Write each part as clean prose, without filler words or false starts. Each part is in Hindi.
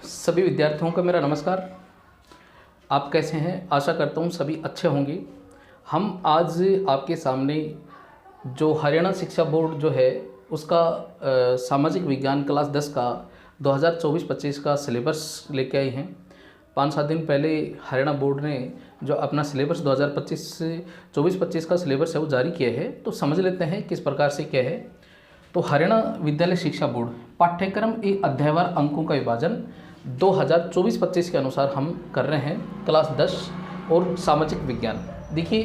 सभी विद्यार्थियों का मेरा नमस्कार। आप कैसे हैं? आशा करता हूँ सभी अच्छे होंगे। हम आज आपके सामने जो हरियाणा शिक्षा बोर्ड जो है उसका सामाजिक विज्ञान क्लास 10 का 2024-25 का सिलेबस लेके आए हैं। 5-7 दिन पहले हरियाणा बोर्ड ने जो अपना सिलेबस 2024-25 का सिलेबस है वो जारी किया है। तो समझ लेते हैं किस प्रकार से क्या है। तो हरियाणा विद्यालय शिक्षा बोर्ड पाठ्यक्रम एक अध्यायवार अंकों का विभाजन 2024-25 के अनुसार हम कर रहे हैं क्लास 10 और सामाजिक विज्ञान। देखिए,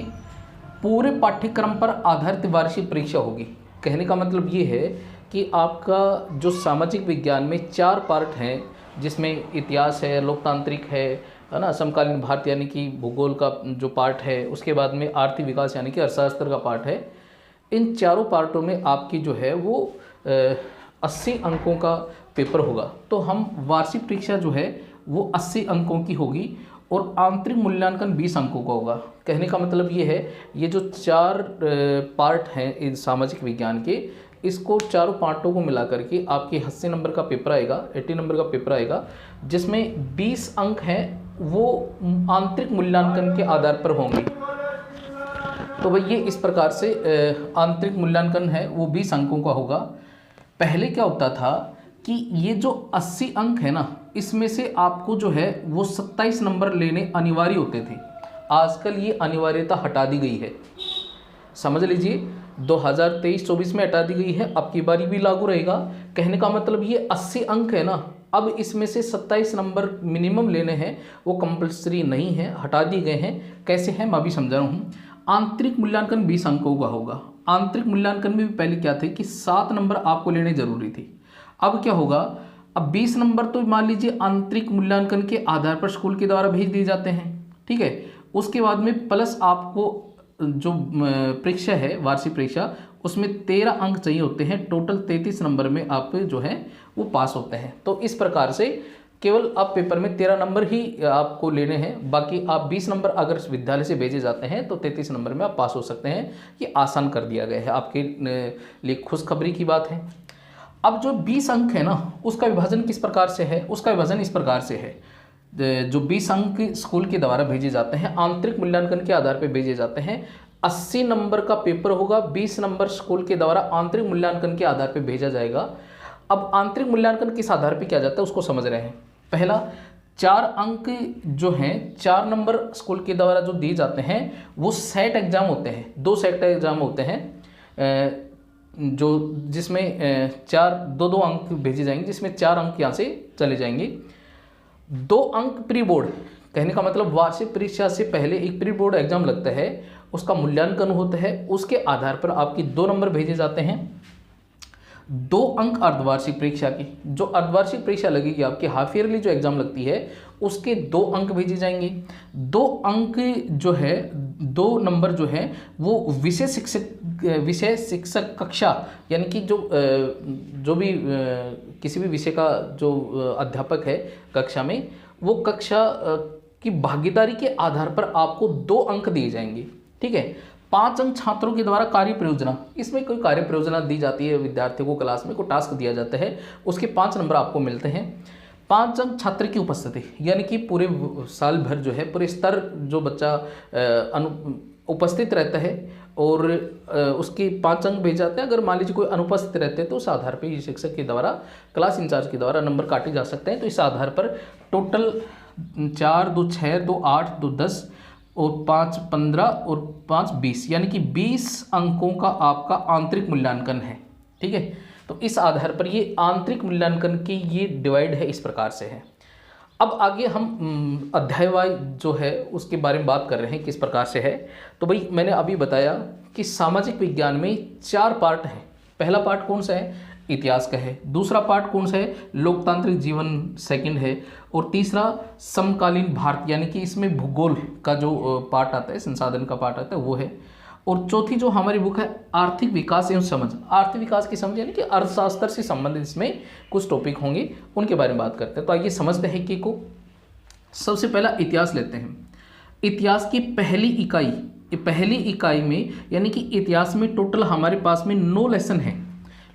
पूरे पाठ्यक्रम पर आधारित वार्षिक परीक्षा होगी। कहने का मतलब ये है कि आपका जो सामाजिक विज्ञान में 4 पार्ट हैं, जिसमें इतिहास है, लोकतांत्रिक है ना, समकालीन भारत यानी कि भूगोल का जो पार्ट है, उसके बाद में आर्थिक विकास यानी कि अर्थशास्त्र का पार्ट है। इन चारों पार्टों में आपकी जो है वो 80 अंकों का पेपर होगा। तो हम वार्षिक परीक्षा जो है वो 80 अंकों की होगी और आंतरिक मूल्यांकन 20 अंकों का होगा। कहने का मतलब ये है, ये जो 4 पार्ट हैं इस सामाजिक विज्ञान के, इसको चारों पार्टों को मिला करके आपके 80 नंबर का पेपर आएगा, 80 नंबर का पेपर आएगा, जिसमें 20 अंक हैं वो आंतरिक मूल्यांकन के आधार पर होंगे। तो भाई ये इस प्रकार से आंतरिक मूल्यांकन है वो 20 अंकों का होगा। पहले क्या होता था कि ये जो 80 अंक है ना, इसमें से आपको जो है वो 27 नंबर लेने अनिवार्य होते थे। आजकल ये अनिवार्यता हटा दी गई है। समझ लीजिए, 2023-24 में हटा दी गई है, अब की बारी भी लागू रहेगा। कहने का मतलब ये 80 अंक है ना, अब इसमें से 27 नंबर मिनिमम लेने हैं, वो कंपल्सरी नहीं है, हटा दिए गए हैं। कैसे हैं मैं अभी समझा रहा हूँ। आंतरिक मूल्यांकन 20 अंकों का होगा। आंतरिक मूल्यांकन में भी पहले क्या थे कि 7 नंबर आपको लेने जरूरी थे। अब क्या होगा, अब 20 नंबर तो मान लीजिए आंतरिक मूल्यांकन के आधार पर स्कूल के द्वारा भेज दिए जाते हैं, ठीक है। उसके बाद में प्लस आपको जो परीक्षा है वार्षिक परीक्षा, उसमें 13 अंक चाहिए होते हैं। टोटल 33 नंबर में आप जो है वो पास होते हैं। तो इस प्रकार से केवल आप पेपर में 13 नंबर ही आपको लेने हैं, बाकी आप 20 नंबर अगर विद्यालय से भेजे जाते हैं तो 33 नंबर में आप पास हो सकते हैं। ये आसान कर दिया गया है, आपके लिए खुशखबरी की बात है। अब जो 20 अंक है ना, उसका विभाजन किस प्रकार से है? उसका विभाजन इस प्रकार से है, जो 20 अंक स्कूल के द्वारा भेजे जाते हैं, आंतरिक मूल्यांकन के आधार पर भेजे जाते हैं। 80 नंबर का पेपर होगा, 20 नंबर स्कूल के द्वारा आंतरिक मूल्यांकन के आधार पर भेजा जाएगा। अब आंतरिक मूल्यांकन किस आधार पर किया जाता है उसको समझ रहे हैं। पहला, 4 अंक जो हैं, 4 नंबर स्कूल के द्वारा जो दिए जाते हैं वो सेट एग्जाम होते हैं। 2 सेट एग्जाम होते हैं जो जिसमें 2 अंक भेजे जाएंगे, जिसमें 4 अंक यहाँ से चले जाएंगे। 2 अंक प्री बोर्ड, कहने का मतलब वार्षिक परीक्षा से पहले एक प्री बोर्ड एग्जाम लगता है, उसका मूल्यांकन होता है, उसके आधार पर आपकी 2 नंबर भेजे जाते हैं। 2 अंक अर्धवार्षिक परीक्षा की, जो अर्धवार्षिक परीक्षा लगेगी आपकी हाफ ईयरली जो एग्जाम लगती है, उसके 2 अंक भेजे जाएंगे। 2 अंक जो है, 2 नंबर जो है वो विषय शिक्षक कक्षा यानी कि जो भी किसी भी विषय का जो अध्यापक है कक्षा में, वो कक्षा की भागीदारी के आधार पर आपको 2 अंक दिए जाएंगे, ठीक है। 5 अंक छात्रों के द्वारा कार्य प्रयोजना, इसमें कोई कार्य प्रयोजना दी जाती है विद्यार्थियों को, क्लास में कोई टास्क दिया जाता है, उसके 5 नंबर आपको मिलते हैं। 5 अंक छात्र की उपस्थिति, यानी कि पूरे साल भर जो है, पूरे स्तर जो बच्चा उपस्थित रहता है और उसके 5 अंक भेज जाते हैं। अगर मान लीजिए कोई अनुपस्थित रहते हैं तो उस आधार पर शिक्षक के द्वारा, क्लास इंचार्ज के द्वारा नंबर काटे जा सकते हैं। तो इस आधार पर टोटल 4, 2, 6, 2, 8, 2, 10 और 5, 15 और 5, 20, यानी कि 20 अंकों का आपका आंतरिक मूल्यांकन है, ठीक है। तो इस आधार पर ये आंतरिक मूल्यांकन की ये डिवाइड है, इस प्रकार से है। अब आगे हम अध्यायवार जो है उसके बारे में बात कर रहे हैं, किस प्रकार से है। तो भाई मैंने अभी बताया कि सामाजिक विज्ञान में 4 पार्ट हैं। पहला पार्ट कौन सा है? इतिहास का है। दूसरा पार्ट कौन सा है? लोकतांत्रिक जीवन सेकंड है। और तीसरा समकालीन भारत, यानी कि इसमें भूगोल का जो पार्ट आता है, संसाधन का पार्ट आता है, वो है। और चौथी जो हमारी बुक है आर्थिक विकास एवं समझ, आर्थिक विकास की समझ यानी कि अर्थशास्त्र से संबंधित इसमें कुछ टॉपिक होंगे, उनके बारे में बात करते हैं। तो आइए समझते हैं कि को सबसे पहला इतिहास लेते हैं। इतिहास की पहली इकाई में, यानी कि इतिहास में टोटल हमारे पास में 9 लेसन हैं।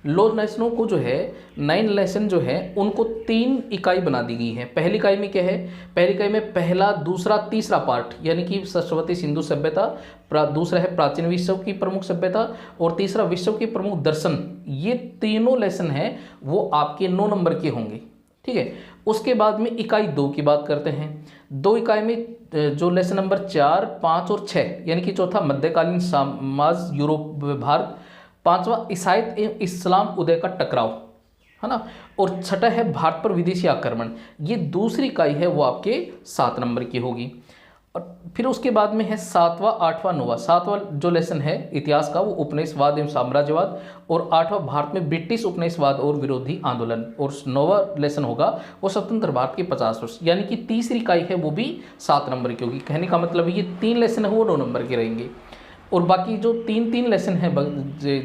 लो लेसनों को जो है 9 लेसन जो है उनको 3 इकाई बना दी गई है। पहली इकाई में क्या है, पहली इकाई में पहला, दूसरा, तीसरा पार्ट यानी कि सरस्वती सिंधु सभ्यता, दूसरा है प्राचीन विश्व की प्रमुख सभ्यता और तीसरा विश्व के प्रमुख दर्शन। ये तीनों लेसन हैं वो आपके 9 नंबर के होंगे। ठीक है, उसके बाद में इकाई 2 की बात करते हैं। 2 इकाई में जो लेसन नंबर 4, 5 और 6 यानी कि चौथा मध्यकालीन समाज यूरोप भारत, पांचवा ईसाइत एवं इस्लाम उदय का टकराव, है ना, और छठा है भारत पर विदेशी आक्रमण। ये दूसरी इकाई है वो आपके 7 नंबर की होगी। और फिर उसके बाद में है 7वां, 8वां, 9वां। 7वां जो लेसन है इतिहास का वो उपनिवेशवाद एवं साम्राज्यवाद, और 8वां भारत में ब्रिटिश उपनिवेशवाद और विरोधी आंदोलन, और 9वां लेसन होगा वो स्वतंत्र भारत के 50 वर्ष। यानी कि तीसरी इकाई है वो भी 7 नंबर की होगी। कहने का मतलब ये 3 लेसन है वो 9 नंबर के रहेंगे, और बाकी जो 3 लेसन है,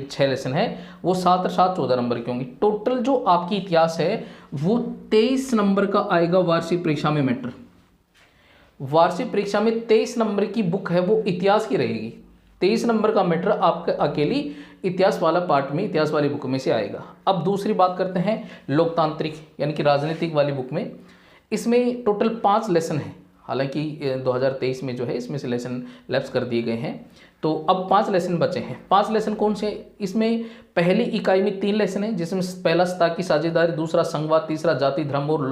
6 लेसन है वो 7 और 7 14 नंबर के होंगे। टोटल जो आपकी इतिहास है वो 23 नंबर का आएगा वार्षिक परीक्षा में मैटर। वार्षिक परीक्षा में 23 नंबर की बुक है वो इतिहास की रहेगी। 23 नंबर का मैटर आपका अकेली इतिहास वाला पार्ट में, इतिहास वाली बुक में से आएगा। अब दूसरी बात करते हैं लोकतांत्रिक यानी कि राजनीतिक वाली बुक में। इसमें टोटल 5 लेसन है, हालांकि 2023 में जो है इसमें से लेसन लैप्स कर दिए गए हैं, तो अब 5 लेसन बचे हैं। 5 लेसन कौन से? इसमें पहली इकाई में 3 लेसन हैं, जिसमें पहला सत्ता की साझेदारी, दूसरा संघवाद, तीसरा जाति धर्म और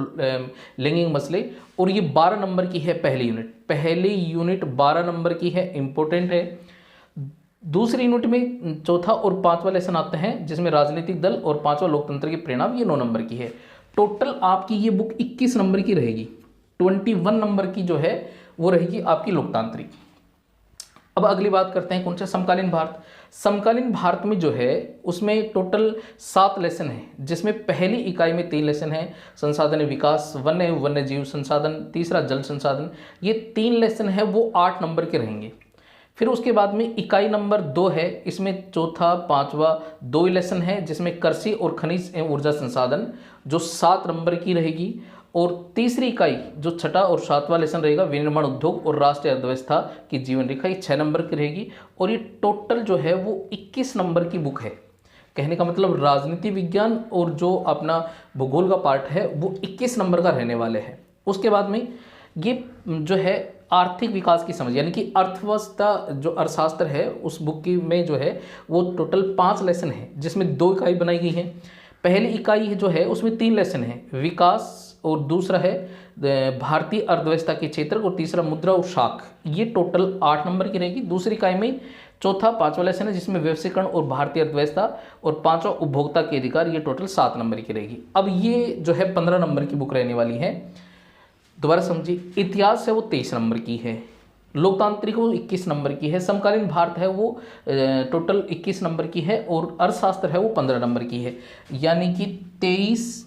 लैंगिक मसले, और ये 12 नंबर की है पहली यूनिट। पहली यूनिट 12 नंबर की है, इंपॉर्टेंट है। दूसरी यूनिट में चौथा और 5वां लेसन आते हैं, जिसमें राजनीतिक दल और 5वां लोकतंत्र की परिणाम, ये 9 नंबर की है। टोटल आपकी ये बुक 21 नंबर की रहेगी। 21 नंबर की जो है वो रहेगी आपकी लोकतांत्रिक। अब अगली बात करते हैं कौन सा? समकालीन भारत। समकालीन भारत में जो है उसमें टोटल 7 लेसन है, जिसमें पहली इकाई में 3 लेसन है, संसाधन विकास, वन्य एवं वन्य जीव संसाधन, तीसरा जल संसाधन। ये 3 लेसन है वो 8 नंबर के रहेंगे। फिर उसके बाद में इकाई नंबर 2 है, इसमें चौथा, 5वां 2 लेसन है, जिसमें कृषि और खनिज एवं ऊर्जा संसाधन जो 7 नंबर की रहेगी। और तीसरी इकाई जो छठा और 7वां लेसन रहेगा, विनिर्माण उद्योग और राष्ट्रीय अर्थव्यवस्था की जीवन रेखा, ये 6 नंबर की रहेगी। और ये टोटल जो है वो 21 नंबर की बुक है। कहने का मतलब राजनीति विज्ञान और जो अपना भूगोल का पार्ट है वो 21 नंबर का रहने वाले हैं। उसके बाद में ये जो है आर्थिक विकास की समझ यानी कि अर्थव्यवस्था, जो अर्थशास्त्र है उस बुक की में जो है वो टोटल 5 लेसन है, जिसमें 2 इकाई बनाई गई है। पहली इकाई जो है उसमें 3 लेसन है, विकास, और दूसरा है भारतीय अर्थव्यवस्था के क्षेत्र, और तीसरा मुद्रा और शाख। ये टोटल 8 नंबर की रहेगी। दूसरी इकाई में चौथा, 5वां लेसन है, जिसमें व्यवसायीकरण और भारतीय अर्थव्यवस्था, और 5वां उपभोक्ता के अधिकार, ये टोटल 7 नंबर की रहेगी। अब ये जो है 15 नंबर की बुक रहने वाली है। दोबारा समझिए, इतिहास है वो 23 नंबर की है, लोकतांत्रिक वो 21 नंबर की है, समकालीन भारत है वो टोटल 21 नंबर की है, और अर्थशास्त्र है वो 15 नंबर की है। यानी कि 23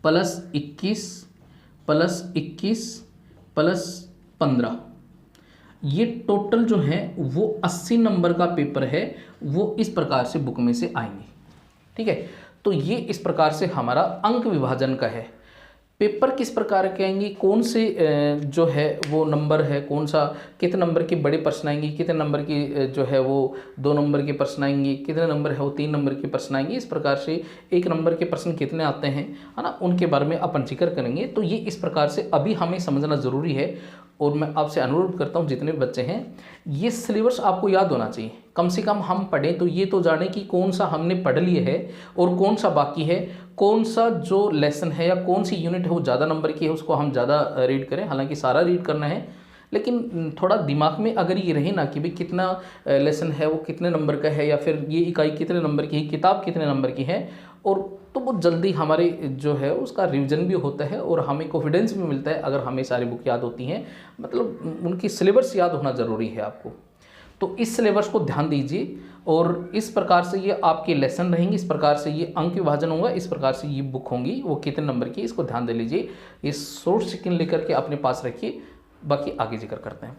+ 21 + 21 + 15, ये टोटल जो है वो 80 नंबर का पेपर है, वो इस प्रकार से बुक में से आएंगे। ठीक है, तो ये इस प्रकार से हमारा अंक विभाजन का है। पेपर किस प्रकार के आएंगे, कौन से जो है वो नंबर है, कौन सा कितने नंबर के बड़े प्रश्न आएंगे, कितने नंबर की जो है वो 2 नंबर के प्रश्न आएंगे, कितने नंबर है वो 3 नंबर के प्रश्न आएंगे, इस प्रकार से 1 नंबर के प्रश्न कितने आते हैं, है ना, उनके बारे में अपन जिक्र करेंगे। तो ये इस प्रकार से अभी हमें समझना ज़रूरी है, और मैं आपसे अनुरोध करता हूँ जितने बच्चे हैं ये सिलेबस आपको याद होना चाहिए। कम से कम हम पढ़ें तो ये तो जाने कि कौन सा हमने पढ़ लिए है और कौन सा बाकी है, कौन सा जो लेसन है या कौन सी यूनिट है वो ज़्यादा नंबर की है, उसको हम ज़्यादा रीड करें। हालांकि सारा रीड करना है, लेकिन थोड़ा दिमाग में अगर ये रहे ना कि भाई कितना लेसन है वो कितने नंबर का है, या फिर ये इकाई कितने नंबर की है, किताब कितने नंबर की है, और तो वो जल्दी हमारे जो है उसका रिवीजन भी होता है और हमें कॉन्फिडेंस भी मिलता है अगर हमें सारी बुक याद होती हैं। मतलब उनकी सिलेबस याद होना ज़रूरी है आपको। तो इस सिलेबस को ध्यान दीजिए, और इस प्रकार से ये आपके लेसन रहेंगे, इस प्रकार से ये अंक विभाजन होगा, इस प्रकार से ये बुक होंगी वो कितने नंबर की, इसको ध्यान दे लीजिए। ये शॉर्ट सेकंड लेकर के अपने पास रखिए, बाकी आगे जिक्र करते हैं।